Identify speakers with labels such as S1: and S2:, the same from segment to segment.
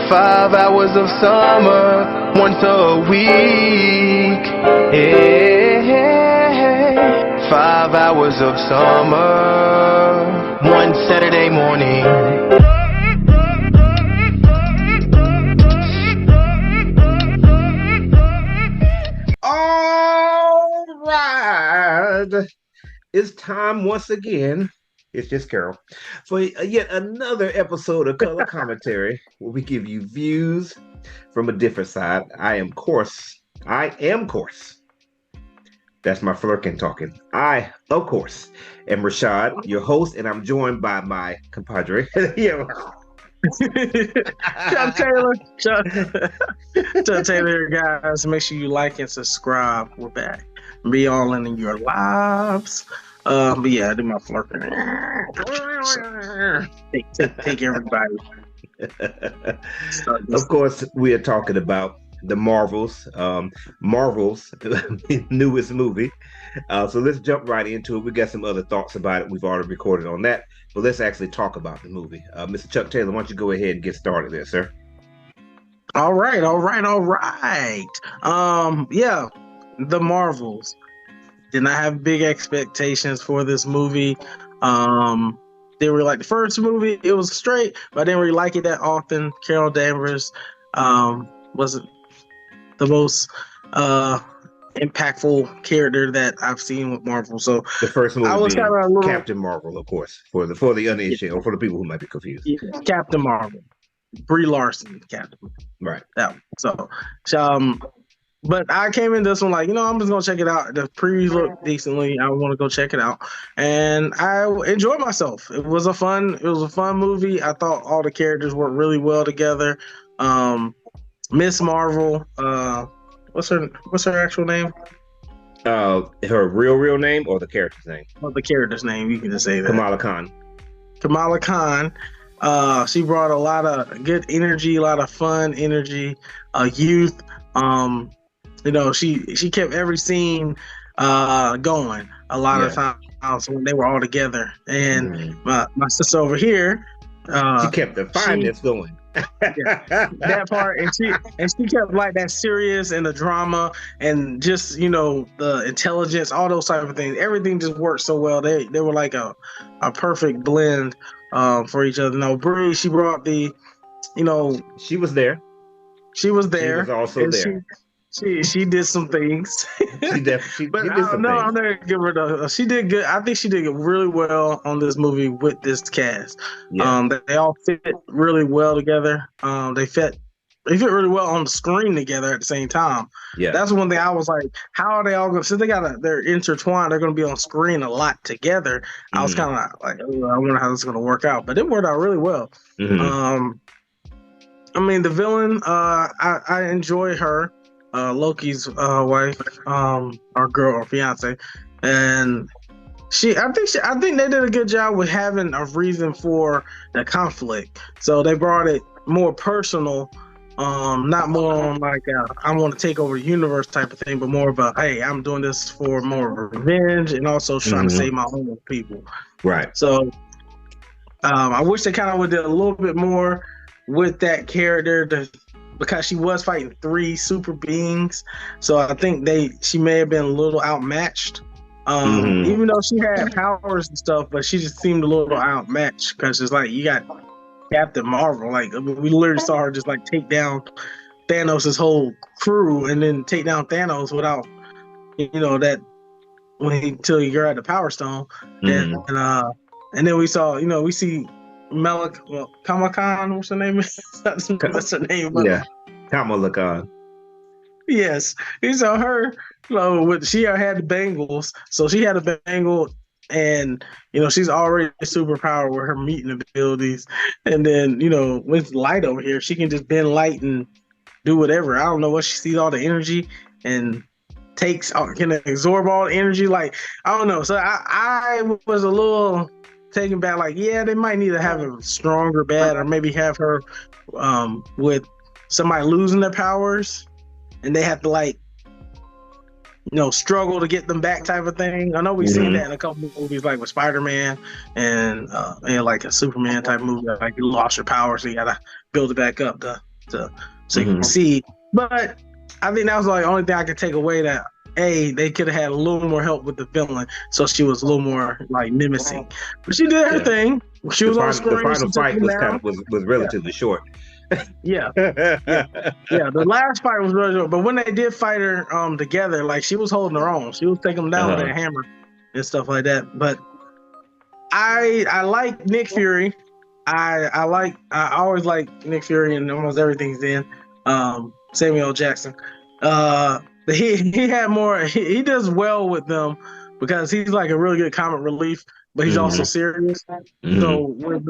S1: 5 hours of summer once a week. Yeah. 5 hours of summer one Saturday morning.
S2: All right. It's time once again. It's just Carol for yet another episode of Color Commentary, where we give you views from a different side. I am course. That's my flirking talking. I, of course, am Rashad, your host, and I'm joined by my compadre. Yeah.
S3: Chuck Taylor. Chuck Taylor, guys. Make sure you like and subscribe. We're back. Be all in your lives. But yeah, I do my flirting. Take everybody.
S2: Of course, we are talking about the Marvels, Marvel's newest movie. So let's jump right into it. We got some other thoughts about it. We've already recorded on that, but let's actually talk about the movie. Mr. Chuck Taylor, why don't you go ahead and get started there, sir?
S3: All right. Yeah, the Marvels. Did not have big expectations for this movie. They were like the first movie, it was straight, but I didn't really like it that often. Carol Danvers wasn't the most impactful character that I've seen with Marvel. So
S2: the first movie
S3: I was kind of a little
S2: Captain Marvel, of course, for the uninitiated, or for the people who might be confused.
S3: Yeah, Captain Marvel, Brie Larson, Captain.
S2: Right.
S3: That one. So but I came in this one like, I'm just gonna check it out. The previews look decently. I want to go check it out, and I enjoyed myself. It was a fun movie. I thought all the characters worked really well together. Miss Marvel, what's her actual name?
S2: Her real name or the character's name?
S3: Well, the character's name. You can just say that.
S2: Kamala Khan.
S3: Kamala Khan. She brought a lot of good energy, a lot of fun energy, youth. She kept every scene going a lot of times when they were all together. And my sister over here,
S2: she kept the fineness going.
S3: That part, and she kept like that serious and the drama and just the intelligence, all those type of things. Everything just worked so well. They were like a perfect blend for each other. No, Brie, she brought the,
S2: she was there.
S3: She was there.
S2: She was also there.
S3: She did some things.
S2: She did some things.
S3: I'm gonna give her she did good. I think she did really well on this movie with this cast. Yeah. They all fit really well together. They fit really well on the screen together at the same time. Yeah. That's one thing I was like, how are they all going? Since they're intertwined, they're going to be on screen a lot together. I was kind of like, I wonder how this is going to work out, but it worked out really well. The villain, I enjoy her. Loki's wife, our girl, or fiance, and I think they did a good job with having a reason for the conflict. So they brought it more personal, not more on like I want to take over the universe type of thing, but more of a hey, I'm doing this for more revenge and also trying to save my own people.
S2: Right.
S3: So I wish they kind of would do a little bit more with that character because she was fighting 3 super beings, so I think she may have been a little outmatched. Even though she had powers and stuff, but she just seemed a little outmatched because it's like you got Captain Marvel. Like we literally saw her just like take down Thanos' whole crew and then take down Thanos without that until you're at the Power Stone. And then we saw we see Kamala Khan, what's her name? That's her name.
S2: Yeah, Kamala Khan.
S3: Yes, he saw her. She had the bangles, so she had a bangle, and she's already a superpower with her meeting abilities. And then with Light over here, she can just bend light and do whatever. I don't know what she sees all the energy and can absorb all the energy. Like I don't know. So I was a little taken back, like, they might need to have a stronger bat, or maybe have her with somebody losing their powers and they have to like struggle to get them back type of thing. I know we've seen that in a couple of movies, like with Spider-Man and like a Superman type movie, like you lost your power, so you gotta build it back up to so you can see. But I think that was like the only thing I could take away, that they could have had a little more help with the villain, so she was a little more like menacing. But she did her thing. She was on screen.
S2: The final fight was relatively short.
S3: Yeah. The last fight was really short, but when they did fight her together, like she was holding her own. She was taking them down with a hammer and stuff like that. But I like Nick Fury. I always like Nick Fury and almost everything he's in. Samuel L. Jackson. He had more. He does well with them because he's like a really good comic relief, but he's also serious. So with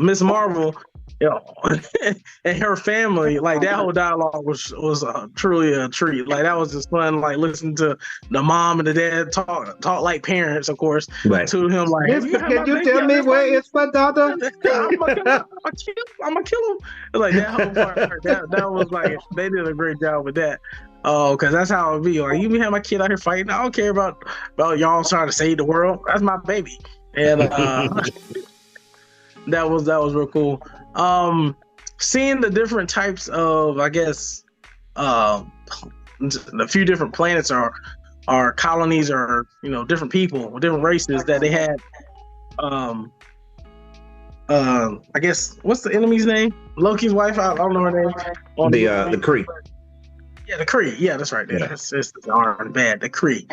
S3: Miss Marvel, and her family, like that whole dialogue was truly a treat. Like that was just fun. Like listening to the mom and the dad talk like parents, of course, to him. Like,
S2: can you tell me where is my daughter?
S3: I'm gonna kill him. Like that whole part. That was like, they did a great job with that. Oh, because that's how it be. Like, you have my kid out here fighting. I don't care about y'all trying to save the world. That's my baby. And that was real cool. Seeing the different types of, I guess, a few different planets or colonies, or different people, different races that they had. I guess, what's the enemy's name? Loki's wife. I don't know her name.
S2: The Kree.
S3: Yeah, the Kree. Yeah, that's right. Yeah. It's darn bad. The Kree.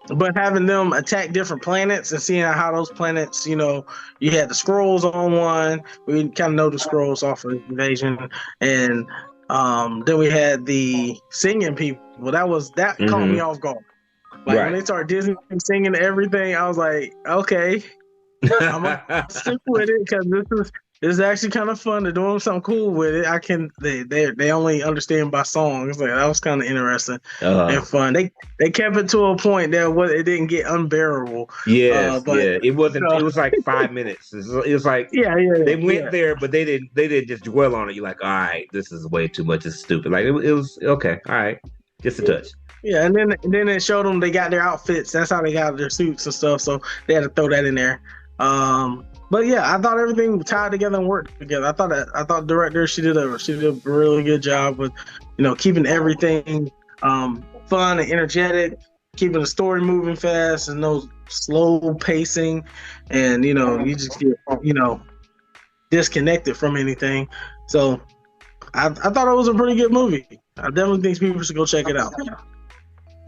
S3: But having them attack different planets and seeing how those planets, you had the Skrulls on one. We kind of know the Skrulls off of Invasion, and then we had the singing people. That caught me off guard. Like when they started Disney singing everything, I was like, okay, I'm gonna stick with it because this is actually kind of fun. They're doing something cool with it. They only understand by songs. Like that was kind of interesting and fun. They kept it to a point that it didn't get unbearable.
S2: It wasn't. It was like 5 minutes. It was like they went there, but they didn't just dwell on it. You're like, all right, this is way too much. It's stupid. Like it was okay. All right, just a touch.
S3: Yeah, and then it showed them they got their outfits. That's how they got their suits and stuff. So they had to throw that in there. But yeah, I thought everything tied together and worked together. I thought the director, she did a really good job with, keeping everything fun and energetic, keeping the story moving fast and no slow pacing, and you just get disconnected from anything. So I thought it was a pretty good movie. I definitely think people should go check it out.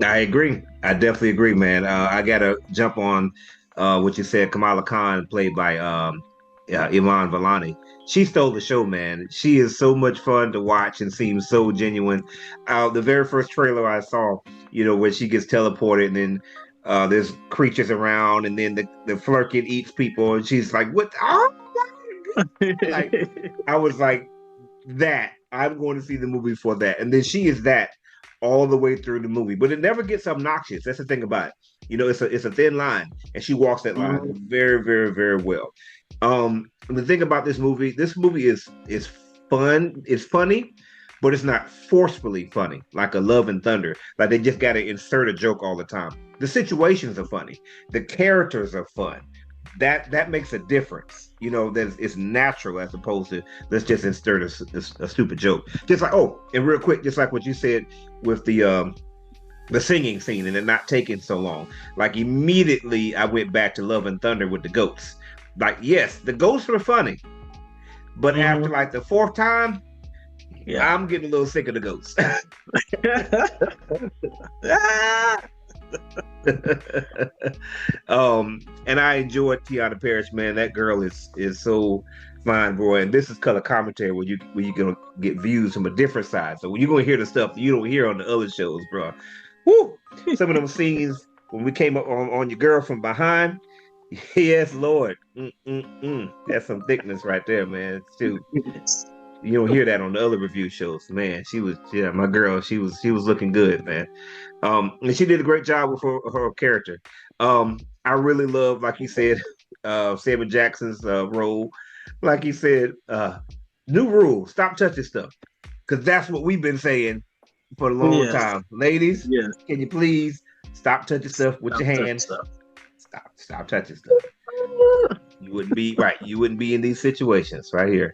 S2: I agree. I definitely agree, man. I gotta jump on what you said. Kamala Khan, played by Iman Vellani. She stole the show, man. She is so much fun to watch and seems so genuine. The very first trailer I saw, where she gets teleported and then there's creatures around, and then the Flurkin eats people, and she's like, "What? Oh my God!" Like, I was like, "That I'm going to see the movie for that." And then she is that all the way through the movie, but it never gets obnoxious. That's the thing about it. It's a thin line, and she walks that line very, very, very well. The thing about this movie is fun. It's funny, but it's not forcefully funny like a Love and Thunder. Like they just got to insert a joke all the time. The situations are funny. The characters are fun. That makes a difference. That it's natural as opposed to let's just insert a stupid joke. Just like, and real quick, just like what you said with the singing scene and it not taking so long. Like immediately I went back to Love and Thunder with the goats. Like, yes, the goats were funny, but after like the fourth time, I'm getting a little sick of the goats. And I enjoyed Tiana Parrish, man. That girl is so fine, boy. And this is color commentary where you're gonna get views from a different side. So when you're gonna hear the stuff you don't hear on the other shows, bro. Woo! Some of them scenes when we came up on your girl from behind. Yes, Lord. That's some thickness right there, man. Shoot. You don't hear that on the other review shows, man. My girl. She was looking good, man. And she did a great job with her character. I really love, like you said, Samuel Jackson's role. Like he said, new rule: stop touching stuff, because that's what we've been saying for a long time. Ladies, can you please stop touching stuff with your hands? Stop touching stuff. You wouldn't be right. You wouldn't be in these situations right here.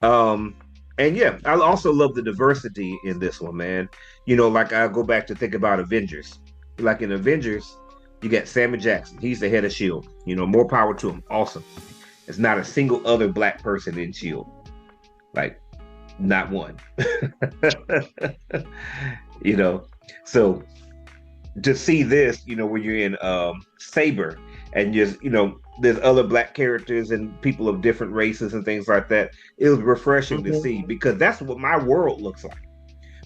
S2: And yeah, I also love the diversity in this one, man. You know, like I go back to think about Avengers. Like in Avengers, you got Samuel Jackson. He's the head of Shield. You know, more power to him. Awesome. There's not a single other black person in Shield. Like, not one. You know, so to see this, you know, when you're in Saber and just, you know, there's other black characters and people of different races and things like that. It was refreshing to see, because that's what my world looks like.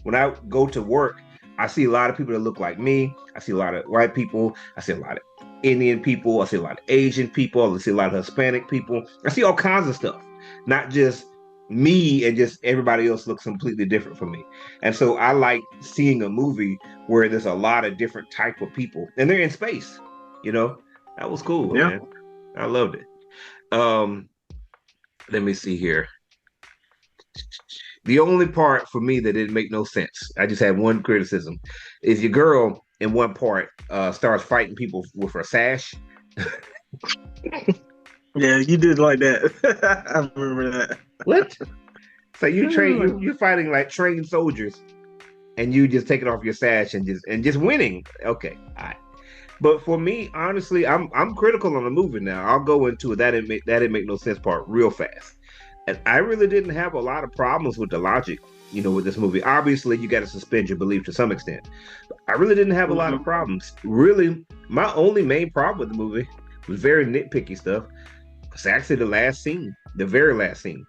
S2: When I go to work, I see a lot of people that look like me. I see a lot of white people. I see a lot of Indian people. I see a lot of Asian people. I see a lot of Hispanic people. I see all kinds of stuff, not just me and just everybody else looks completely different from me. And so I like seeing a movie where there's a lot of different type of people and they're in space. You know, that was cool, man. I loved it. Let me see here. The only part for me that didn't make no sense, I just had one criticism, is your girl in one part starts fighting people with her sash.
S3: Yeah, you did like that. I remember that.
S2: What? So you're fighting like trained soldiers, and you just taking off your sash and just winning. Okay, all right. But for me, honestly, I'm critical on the movie now. I'll go into it. That didn't make no sense part real fast. And I really didn't have a lot of problems with the logic, you know, with this movie. Obviously, you got to suspend your belief to some extent. But I really didn't have a lot of problems. Really, my only main problem with the movie was very nitpicky stuff. It's actually the last scene, the very last scene.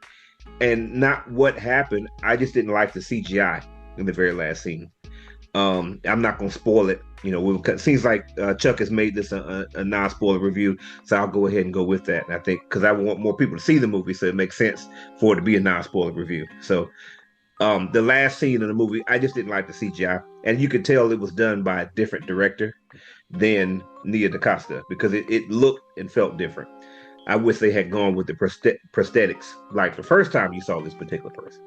S2: And not what happened. I just didn't like the CGI in the very last scene. I'm not going to spoil it. You know, it seems like Chuck has made this a non-spoiler review, so I'll go ahead and go with that. And I think because I want more people to see the movie, so it makes sense for it to be a non-spoiler review. So the last scene of the movie, I just didn't like the CGI, and you could tell it was done by a different director than Nia DaCosta because it looked and felt different. I wish they had gone with the prosthetics like the first time you saw this particular person.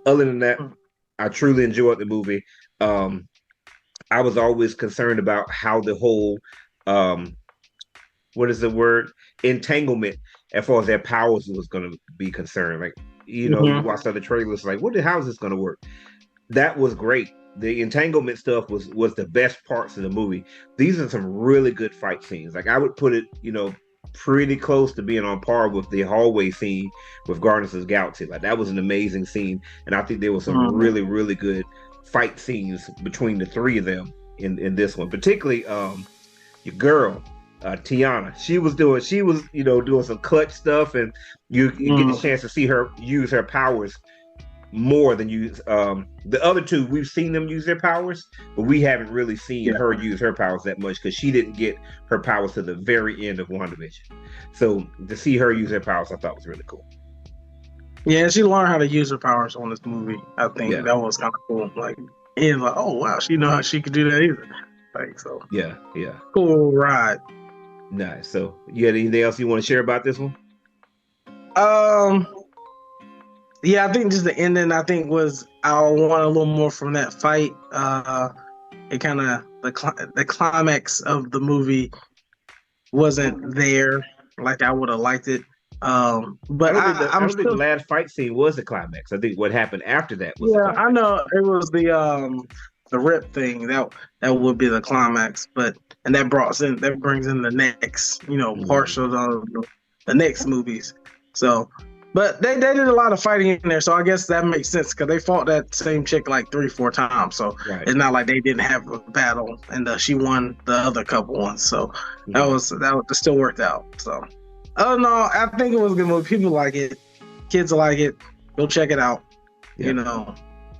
S2: Other than that, I truly enjoyed the movie. I was always concerned about how the whole, what is the word? Entanglement as far as their powers was going to be concerned. Like, you know, you watch other trailers, like, how is this going to work? That was great. The entanglement stuff was the best parts of the movie. These are some really good fight scenes. Like, I would put it, you know, pretty close to being on par with the hallway scene with Guardians of the Galaxy. Like, that was an amazing scene. And I think there was some really, really good fight scenes between the three of them in this one, particularly your girl Tiana. She was doing some clutch stuff, and you get the chance to see her use her powers more than use the other two. We've seen them use their powers, but we haven't really seen her use her powers that much because she didn't get her powers to the very end of WandaVision. So to see her use her powers, I thought was really cool.
S3: Yeah, she learned how to use her powers on this movie. I think that was kind of cool. Like, and like, oh wow, she know how she could do that either. Like, so
S2: yeah,
S3: cool ride.
S2: Nice. So, you had anything else you want to share about this one?
S3: Yeah, I think just the ending. I think was I want a little more from that fight. It kind of the climax of the movie wasn't there like I would have liked it. But
S2: I don't think the last fight scene was the climax. I think what happened after that was.
S3: Yeah, I know it was the rip thing that would be the climax, and that brings in the next parts of the next movies. So, but they did a lot of fighting in there, so I guess that makes sense because they fought that same chick like 3-4 times. So It's not like they didn't have a battle and she won the other couple ones. So that still worked out. So. Oh no, I think it was a good movie. People like it. Kids like it. Go check it out. You know.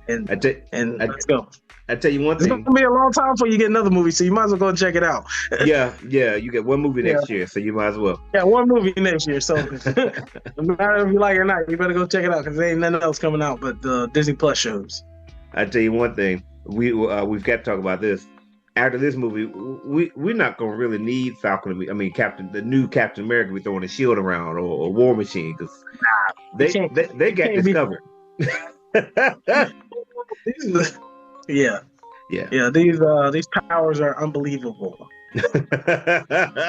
S3: And let's go.
S2: I tell you one thing.
S3: It's gonna be a long time before you get another movie, so you might as well go check it out.
S2: yeah, you get one movie next year, so you might as well.
S3: Yeah, one movie next year. So no matter if you like it or not, you better go check it out because there ain't nothing else coming out but the Disney Plus shows.
S2: I tell you one thing. We've got to talk about this. After this movie, we're not gonna really need Falcon. The new Captain America. We're throwing a shield around or War Machine because they got this covered.
S3: Yeah. These powers are unbelievable. DC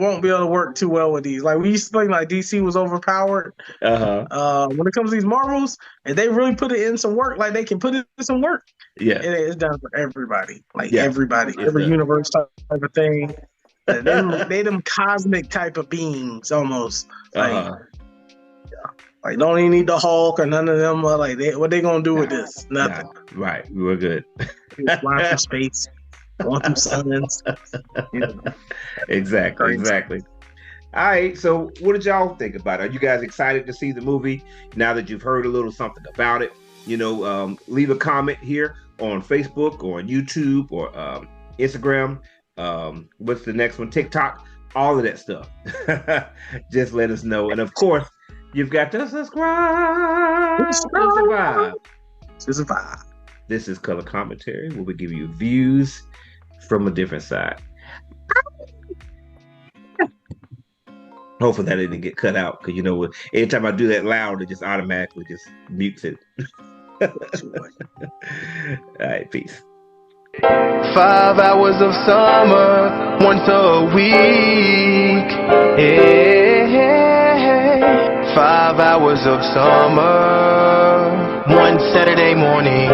S3: won't be able to work too well with these. Like we used to think like DC was overpowered. When it comes to these Marvels, and they really put it in some work, like they can put it in some work.
S2: Yeah,
S3: it's done for everybody. Like everybody, every universe type of thing. they them cosmic type of beings almost. Like don't even need the Hulk or none of them. Like what they gonna do with this? Nothing.
S2: Right, we were good.
S3: Flying through space, going through suns.
S2: Exactly. All right, so what did y'all think about it? Are you guys excited to see the movie now that you've heard a little something about it? Leave a comment here on Facebook or on YouTube or Instagram. What's the next one? TikTok, all of that stuff. Just let us know. And of course, you've got to subscribe.
S3: Subscribe.
S2: This is Color Commentary, where we give you views from a different side. Hopefully that didn't get cut out, because anytime I do that loud, it just automatically just mutes it. All right, peace.
S1: 5 hours of summer, once a week. Hey, 5 hours of summer, one Saturday morning.